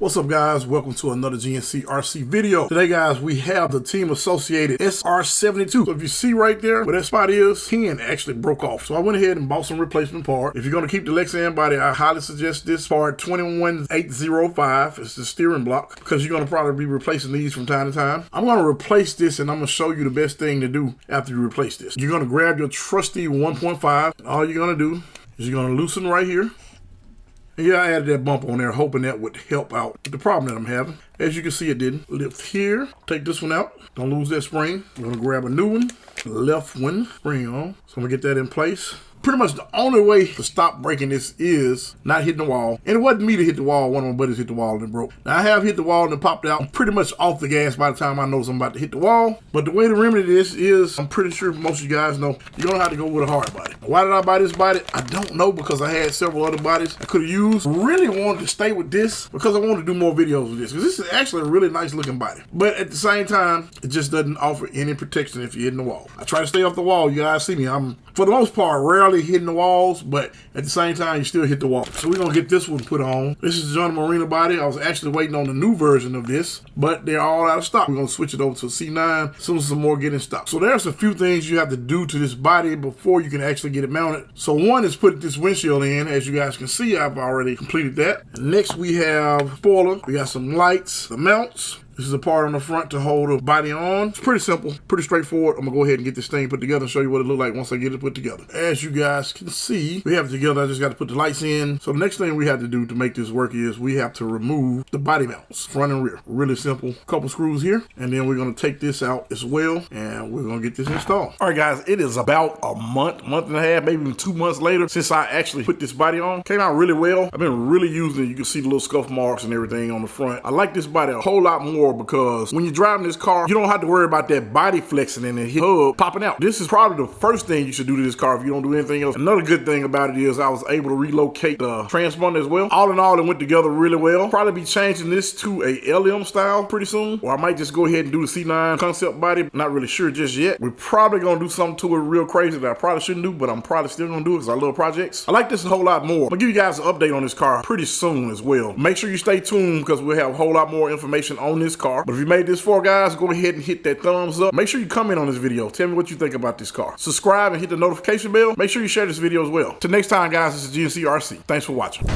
What's up, guys? Welcome to another GNCRC video. Today, guys, we have the Team Associated RS27. So if you see right there where that spot is, 10 actually broke off. So I went ahead and bought some replacement part. If you're going to keep the Lexan body, I highly suggest this part 21805. It's the steering block because you're going to probably be replacing these from time to time. I'm going to replace this and I'm going to show you the best thing to do after you replace this. You're going to grab your trusty 1.5. All you're going to do is you're going to loosen right here. Yeah, I added that bump on there, hoping that would help out the problem that I'm having. As you can see, it didn't. Lift here, take this one out. Don't lose that spring. I'm gonna grab a new one, left one, spring on. So I'm gonna get that in place. Pretty much the only way to stop breaking this is not hitting the wall. And it wasn't me to hit the wall, one of my buddies hit the wall and it broke. Now I have hit the wall and it popped out. I'm pretty much off the gas by the time I know I'm about to hit the wall. But the way to remedy this is, I'm pretty sure most of you guys know, you're gonna have to go with a hard body. Why did I buy this body? I don't know, because I had several other bodies I could have used. Really wanted to stay with this because I wanted to do more videos with this, because this is actually a really nice looking body. But at the same time, it just doesn't offer any protection if you're hitting the wall. I try to stay off the wall. You guys see me, I'm, for the most part, rarely hitting the walls, but at the same time, you still hit the wall. So we're gonna get this one put on. This is the John Marina body. I was actually waiting on the new version of this, but they're all out of stock. We're gonna switch it over to a C9 as soon as some more get in stock. So there's a few things you have to do to this body before you can actually get it mounted. So one is put this windshield in. As you guys can see, I've already completed that. And next we have spoiler. We got some lights, the mounts. This is a part on the front to hold the body on. It's pretty simple, pretty straightforward. I'm gonna go ahead and get this thing put together and show you what it looks like once I get it put together. As you guys can see, we have it together. I just got to put the lights in. So the next thing we have to do to make this work is we have to remove the body mounts, front and rear. Really simple. Couple screws here. And then we're gonna take this out as well, and we're gonna get this installed. All right, guys, it is about a month and a half, maybe even 2 months later since I actually put this body on. Came out really well. I've been really using it. You can see the little scuff marks and everything on the front. I like this body a whole lot more because when you're driving this car, you don't have to worry about that body flexing and the hub popping out. This is probably the first thing you should do to this car if you don't do anything else. Another good thing about it is I was able to relocate the transponder as well. All in all, it went together really well. Probably be changing this to a LM style pretty soon, or I might just go ahead and do the C9 concept body. Not really sure just yet. We're probably gonna do something to it real crazy that I probably shouldn't do, but I'm probably still gonna do it because I love projects. I like this a whole lot more. I'm gonna give you guys an update on this car pretty soon as well. Make sure you stay tuned because we'll have a whole lot more information on this car. But if you made this far, guys, go ahead and hit that thumbs up. Make sure you comment on this video. Tell me what you think about this car. Subscribe and hit the notification bell. Make sure you share this video as well. Till next time, guys, this is GNCRC. Thanks for watching.